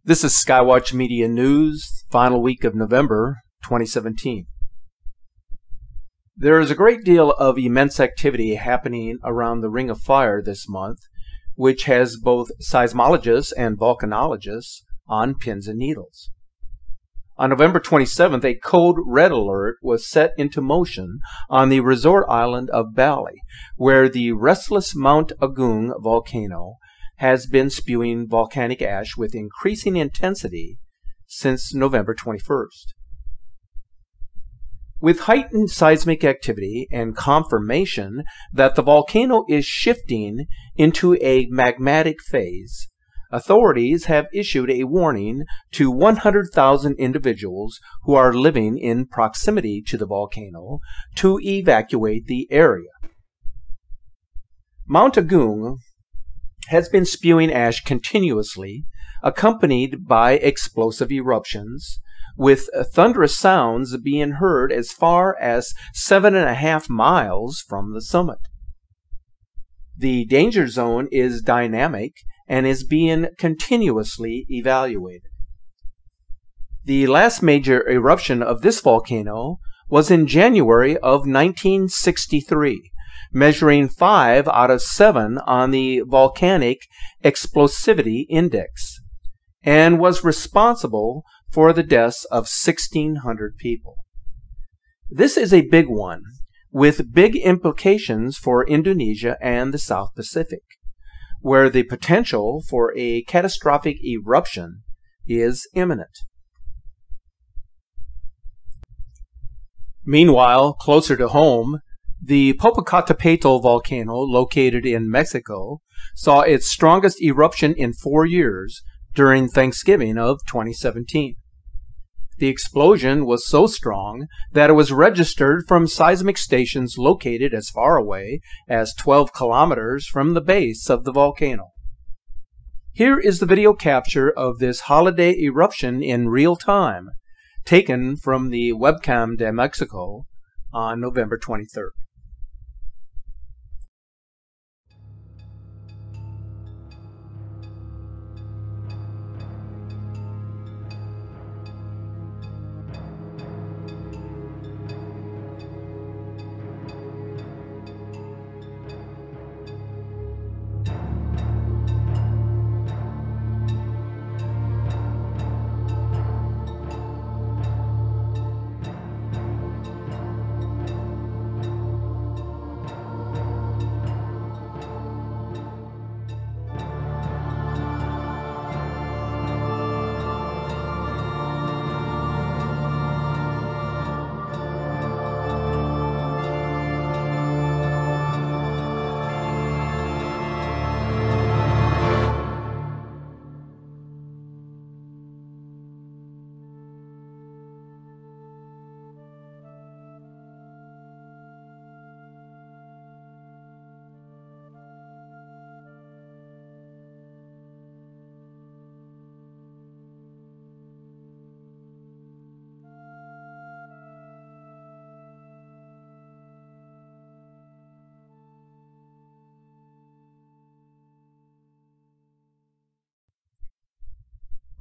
This is Skywatch Media News, final week of November 2017. There is a great deal of immense activity happening around the Ring of Fire this month, which has both seismologists and volcanologists on pins and needles. On November 27th, a code red alert was set into motion on the resort island of Bali, where the restless Mount Agung Volcano has been spewing volcanic ash with increasing intensity since November 21st. With heightened seismic activity and confirmation that the volcano is shifting into a magmatic phase, authorities have issued a warning to 100,000 individuals who are living in proximity to the volcano to evacuate the area. Mount Agung has been spewing ash continuously, accompanied by explosive eruptions, with thunderous sounds being heard as far as 7.5 miles from the summit. The danger zone is dynamic and is being continuously evaluated. The last major eruption of this volcano was in January of 1963, measuring 5 out of 7 on the Volcanic Explosivity Index, and was responsible for the deaths of 1,600 people. This is a big one, with big implications for Indonesia and the South Pacific, where the potential for a catastrophic eruption is imminent. Meanwhile, closer to home, the Popocatépetl volcano, located in Mexico, saw its strongest eruption in 4 years during Thanksgiving of 2017. The explosion was so strong that it was registered from seismic stations located as far away as 12 kilometers from the base of the volcano. Here is the video capture of this holiday eruption in real time, taken from the Webcam de Mexico on November 23rd.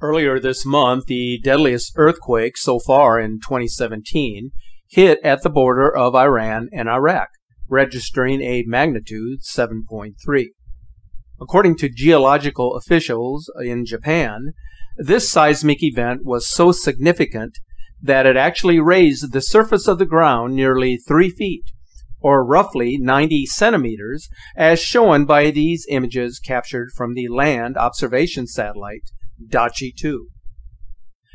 Earlier this month, the deadliest earthquake so far in 2017 hit at the border of Iran and Iraq, registering a magnitude 7.3. According to geological officials in Japan, this seismic event was so significant that it actually raised the surface of the ground nearly 3 feet, or roughly 90 centimeters, as shown by these images captured from the land observation satellite Dachi 2.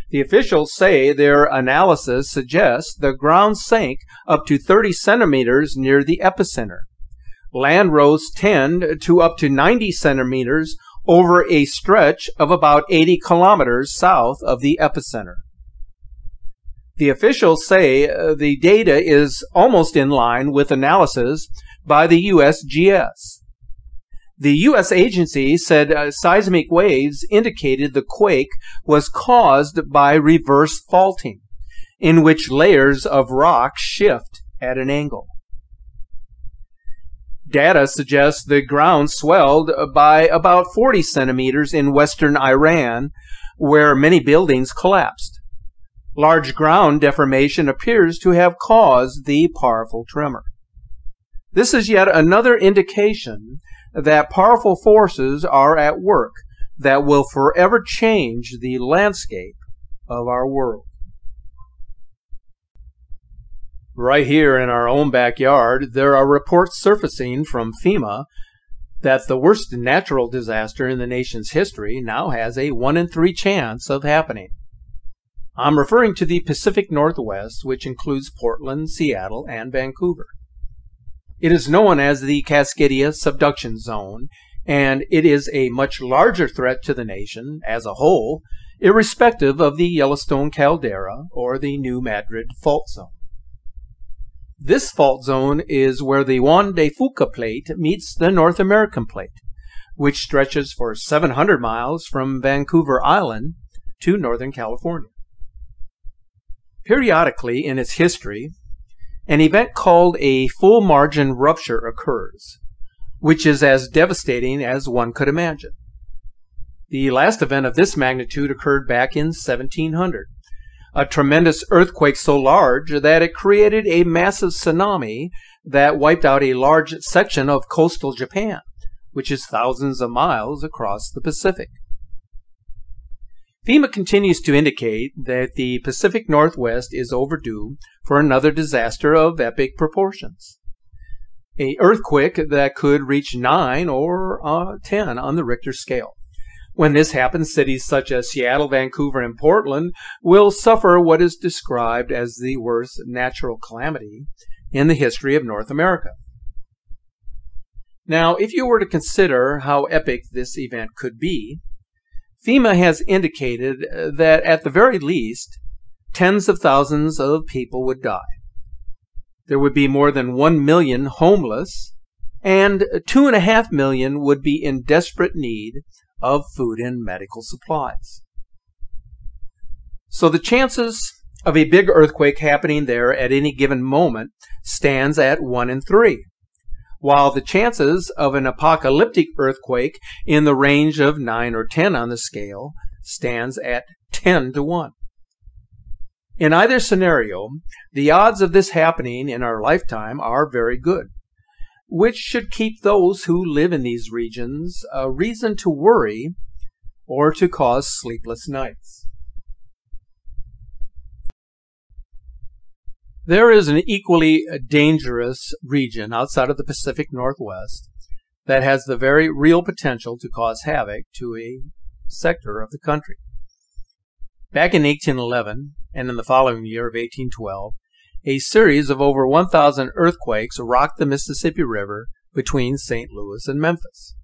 The officials say their analysis suggests the ground sank up to 30 centimeters near the epicenter. Land rose 10 to up to 90 centimeters over a stretch of about 80 kilometers south of the epicenter. The officials say the data is almost in line with analysis by the USGS. The U.S. agency said seismic waves indicated the quake was caused by reverse faulting, in which layers of rock shift at an angle. Data suggests the ground swelled by about 40 centimeters in western Iran, where many buildings collapsed. Large ground deformation appears to have caused the powerful tremor. This is yet another indication that powerful forces are at work that will forever change the landscape of our world. Right here in our own backyard, there are reports surfacing from FEMA that the worst natural disaster in the nation's history now has a 1 in 3 chance of happening. I'm referring to the Pacific Northwest, which includes Portland, Seattle, and Vancouver. It is known as the Cascadia subduction zone, and it is a much larger threat to the nation as a whole, irrespective of the Yellowstone caldera or the New Madrid fault zone. This fault zone is where the Juan de Fuca plate meets the North American plate, which stretches for 700 miles from Vancouver Island to Northern California. Periodically in its history, an event called a full margin rupture occurs, which is as devastating as one could imagine. The last event of this magnitude occurred back in 1700. A tremendous earthquake so large that it created a massive tsunami that wiped out a large section of coastal Japan, which is thousands of miles across the Pacific. FEMA continues to indicate that the Pacific Northwest is overdue for another disaster of epic proportions. An earthquake that could reach 9 or 10 on the Richter scale. When this happens, cities such as Seattle, Vancouver, and Portland will suffer what is described as the worst natural calamity in the history of North America. Now, if you were to consider how epic this event could be, FEMA has indicated that at the very least, tens of thousands of people would die. There would be more than 1 million homeless, and 2.5 million would be in desperate need of food and medical supplies. So the chances of a big earthquake happening there at any given moment stands at 1 in 3, while the chances of an apocalyptic earthquake in the range of 9 or 10 on the scale stands at 10 to 1. In either scenario, the odds of this happening in our lifetime are very good, which should keep those who live in these regions a reason to worry or to cause sleepless nights. There is an equally dangerous region outside of the Pacific Northwest that has the very real potential to cause havoc to a sector of the country. Back in 1811 and in the following year of 1812, a series of over 1,000 earthquakes rocked the Mississippi River between St. Louis and Memphis.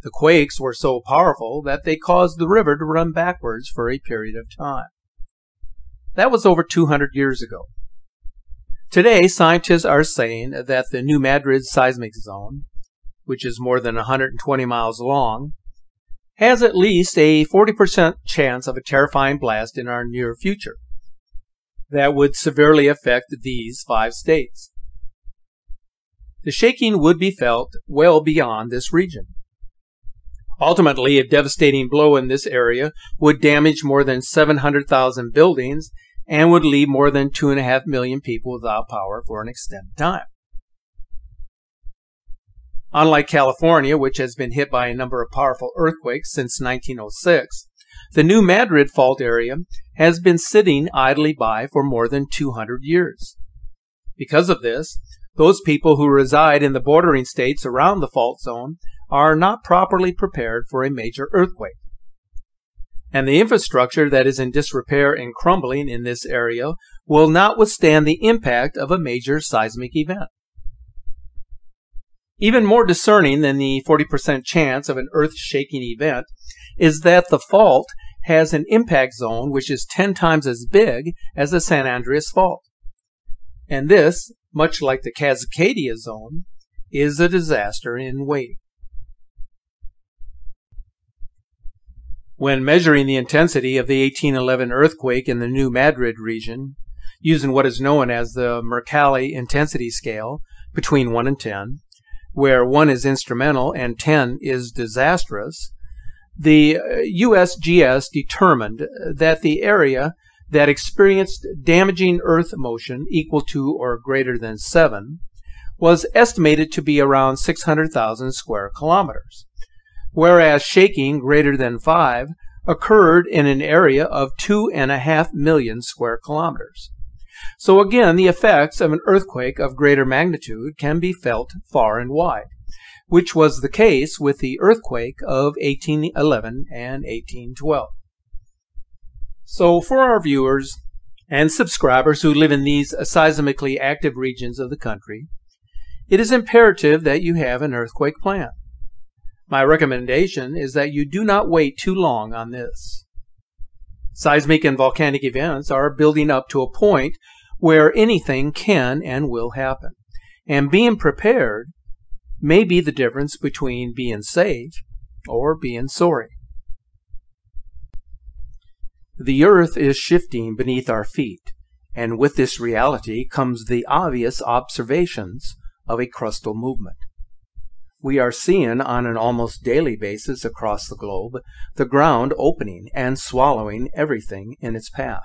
The quakes were so powerful that they caused the river to run backwards for a period of time. That was over 200 years ago. Today, scientists are saying that the New Madrid seismic zone, which is more than 120 miles long, has at least a 40% chance of a terrifying blast in our near future that would severely affect these 5 states. The shaking would be felt well beyond this region. Ultimately, a devastating blow in this area would damage more than 700,000 buildings and would leave more than 2.5 million people without power for an extended time. Unlike California, which has been hit by a number of powerful earthquakes since 1906, the New Madrid fault area has been sitting idly by for more than 200 years. Because of this, those people who reside in the bordering states around the fault zone are not properly prepared for a major earthquake. And the infrastructure that is in disrepair and crumbling in this area will not withstand the impact of a major seismic event. Even more discerning than the 40% chance of an earth-shaking event is that the fault has an impact zone which is 10 times as big as the San Andreas Fault. And this, much like the Cascadia zone, is a disaster in waiting. When measuring the intensity of the 1811 earthquake in the New Madrid region, using what is known as the Mercalli intensity scale between 1 and 10, where 1 is instrumental and 10 is disastrous, The USGS determined that the area that experienced damaging earth motion equal to or greater than 7 was estimated to be around 600,000 square kilometers, whereas shaking greater than 5 occurred in an area of 2.5 million square kilometers. So again, the effects of an earthquake of greater magnitude can be felt far and wide, which was the case with the earthquake of 1811 and 1812. So for our viewers and subscribers who live in these seismically active regions of the country, it is imperative that you have an earthquake plan. My recommendation is that you do not wait too long on this. Seismic and volcanic events are building up to a point where anything can and will happen, and being prepared may be the difference between being safe or being sorry. The earth is shifting beneath our feet, and with this reality comes the obvious observations of a crustal movement. We are seeing on an almost daily basis across the globe the ground opening and swallowing everything in its path.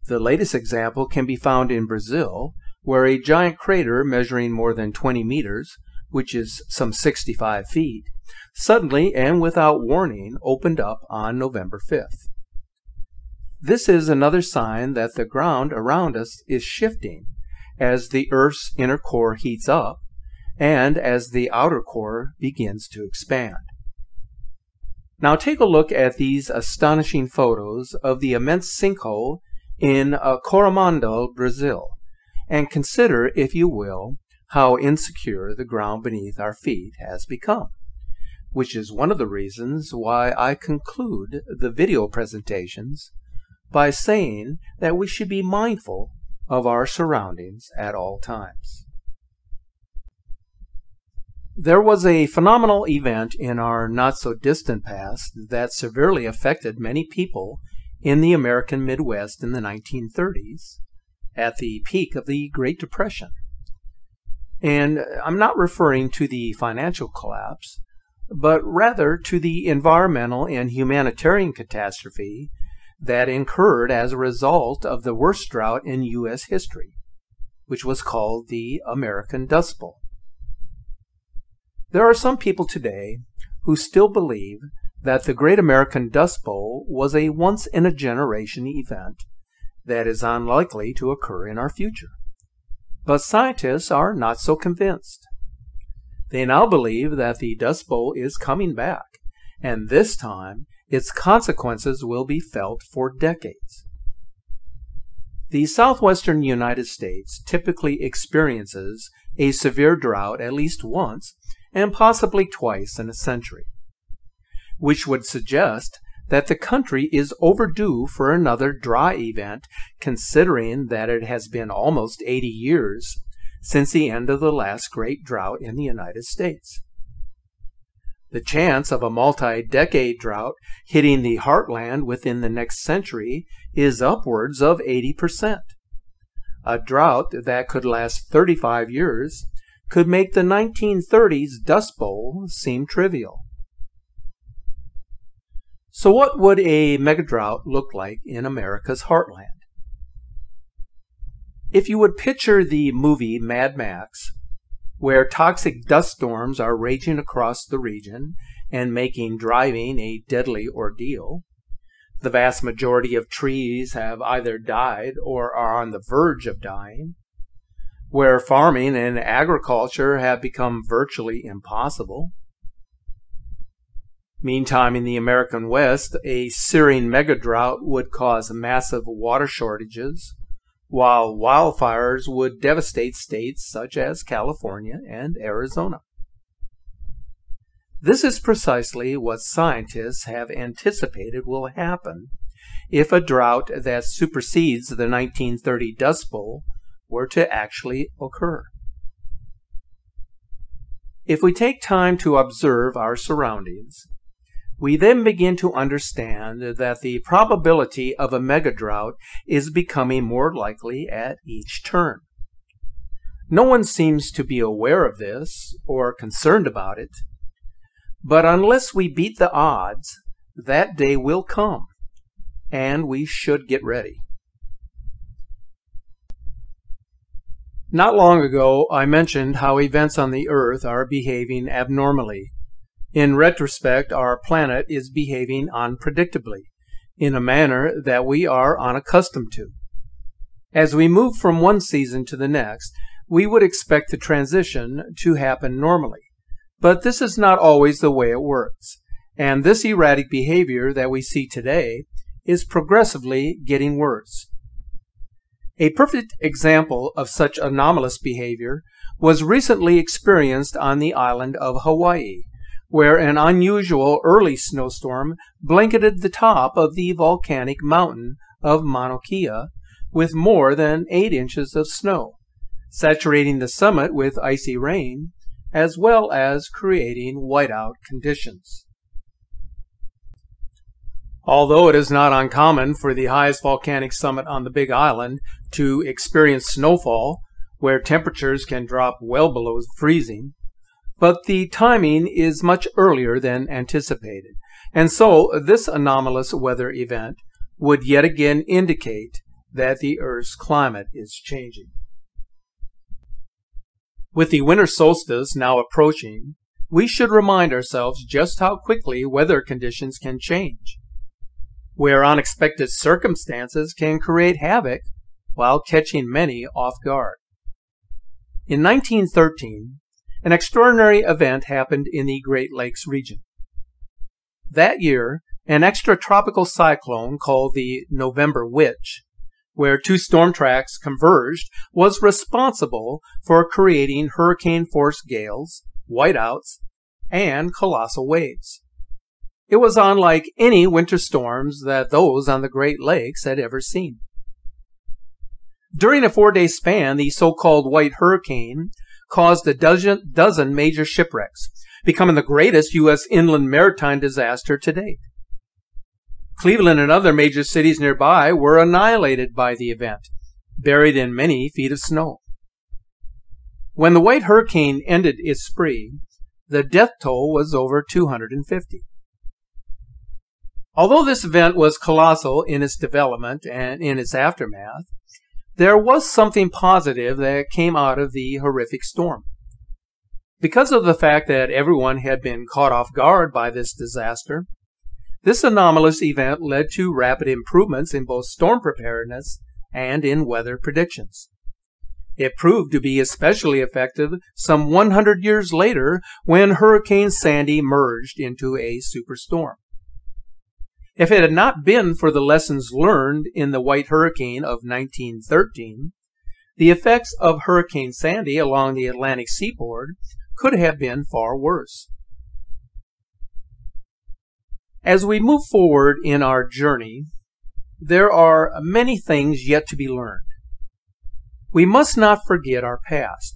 The latest example can be found in Brazil, where a giant crater measuring more than 20 meters, which is some 65 feet, suddenly and without warning opened up on November 5th. This is another sign that the ground around us is shifting as the Earth's inner core heats up and as the outer core begins to expand. Now take a look at these astonishing photos of the immense sinkhole in Coromandel, Brazil, and consider, if you will, how insecure the ground beneath our feet has become, which is one of the reasons why I conclude the video presentations by saying that we should be mindful of our surroundings at all times. There was a phenomenal event in our not-so-distant past that severely affected many people in the American Midwest in the 1930s, at the peak of the Great Depression. And I'm not referring to the financial collapse, but rather to the environmental and humanitarian catastrophe that incurred as a result of the worst drought in U.S. history, which was called the American Dust Bowl. There are some people today who still believe that the Great American Dust Bowl was a once-in-a-generation event that is unlikely to occur in our future. But scientists are not so convinced. They now believe that the Dust Bowl is coming back, and this time its consequences will be felt for decades. The southwestern United States typically experiences a severe drought at least once and possibly twice in a century, which would suggest that the country is overdue for another dry event, considering that it has been almost 80 years since the end of the last great drought in the United States. The chance of a multi-decade drought hitting the heartland within the next century is upwards of 80%. A drought that could last 35 years could make the 1930s Dust Bowl seem trivial. So what would a megadrought look like in America's heartland? If you would picture the movie Mad Max, where toxic dust storms are raging across the region and making driving a deadly ordeal, the vast majority of trees have either died or are on the verge of dying, where farming and agriculture have become virtually impossible. Meantime, in the American West, a searing megadrought would cause massive water shortages, while wildfires would devastate states such as California and Arizona. This is precisely what scientists have anticipated will happen if a drought that supersedes the 1930 Dust Bowl were to actually occur. If we take time to observe our surroundings, we then begin to understand that the probability of a megadrought is becoming more likely at each turn. No one seems to be aware of this or concerned about it, But unless we beat the odds, that day will come, and we should get ready. Not long ago, I mentioned how events on the Earth are behaving abnormally. In retrospect, our planet is behaving unpredictably, in a manner that we are unaccustomed to. As we move from one season to the next, we would expect the transition to happen normally. But this is not always the way it works, and this erratic behavior that we see today is progressively getting worse. A perfect example of such anomalous behavior was recently experienced on the island of Hawaii, where an unusual early snowstorm blanketed the top of the volcanic mountain of Mauna Kea with more than 8 inches of snow, saturating the summit with icy rain, as well as creating whiteout conditions. Although it is not uncommon for the highest volcanic summit on the Big Island to experience snowfall, where temperatures can drop well below freezing, but the timing is much earlier than anticipated, and so this anomalous weather event would yet again indicate that the Earth's climate is changing. With the winter solstice now approaching, we should remind ourselves just how quickly weather conditions can change, where unexpected circumstances can create havoc while catching many off guard. In 1913, an extraordinary event happened in the Great Lakes region. That year, an extratropical cyclone called the November Witch, where 2 storm tracks converged, was responsible for creating hurricane-force gales, whiteouts, and colossal waves. It was unlike any winter storms that those on the Great Lakes had ever seen. During a 4-day span, the so-called White Hurricane caused a dozen major shipwrecks, becoming the greatest U.S. inland maritime disaster to date. Cleveland and other major cities nearby were annihilated by the event, buried in many feet of snow. When the White Hurricane ended its spree, the death toll was over 250. Although this event was colossal in its development and in its aftermath, there was something positive that came out of the horrific storm. Because of the fact that everyone had been caught off guard by this disaster, this anomalous event led to rapid improvements in both storm preparedness and in weather predictions. It proved to be especially effective some 100 years later when Hurricane Sandy merged into a superstorm. If it had not been for the lessons learned in the White Hurricane of 1913, the effects of Hurricane Sandy along the Atlantic seaboard could have been far worse. As we move forward in our journey, there are many things yet to be learned. We must not forget our past,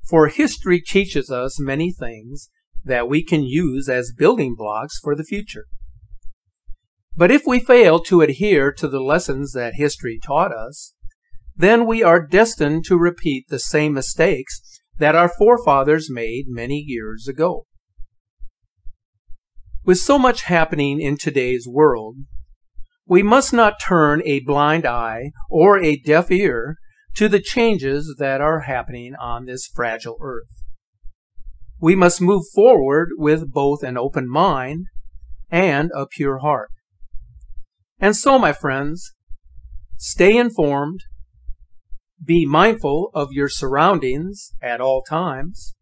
for history teaches us many things that we can use as building blocks for the future. But if we fail to adhere to the lessons that history taught us, then we are destined to repeat the same mistakes that our forefathers made many years ago. With so much happening in today's world, we must not turn a blind eye or a deaf ear to the changes that are happening on this fragile earth. We must move forward with both an open mind and a pure heart. And so, my friends, stay informed, be mindful of your surroundings at all times,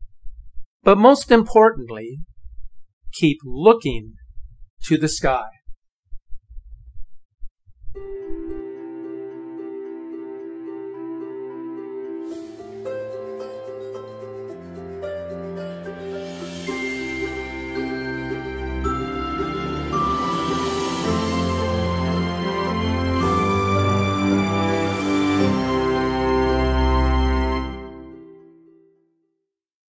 but most importantly, keep looking to the sky.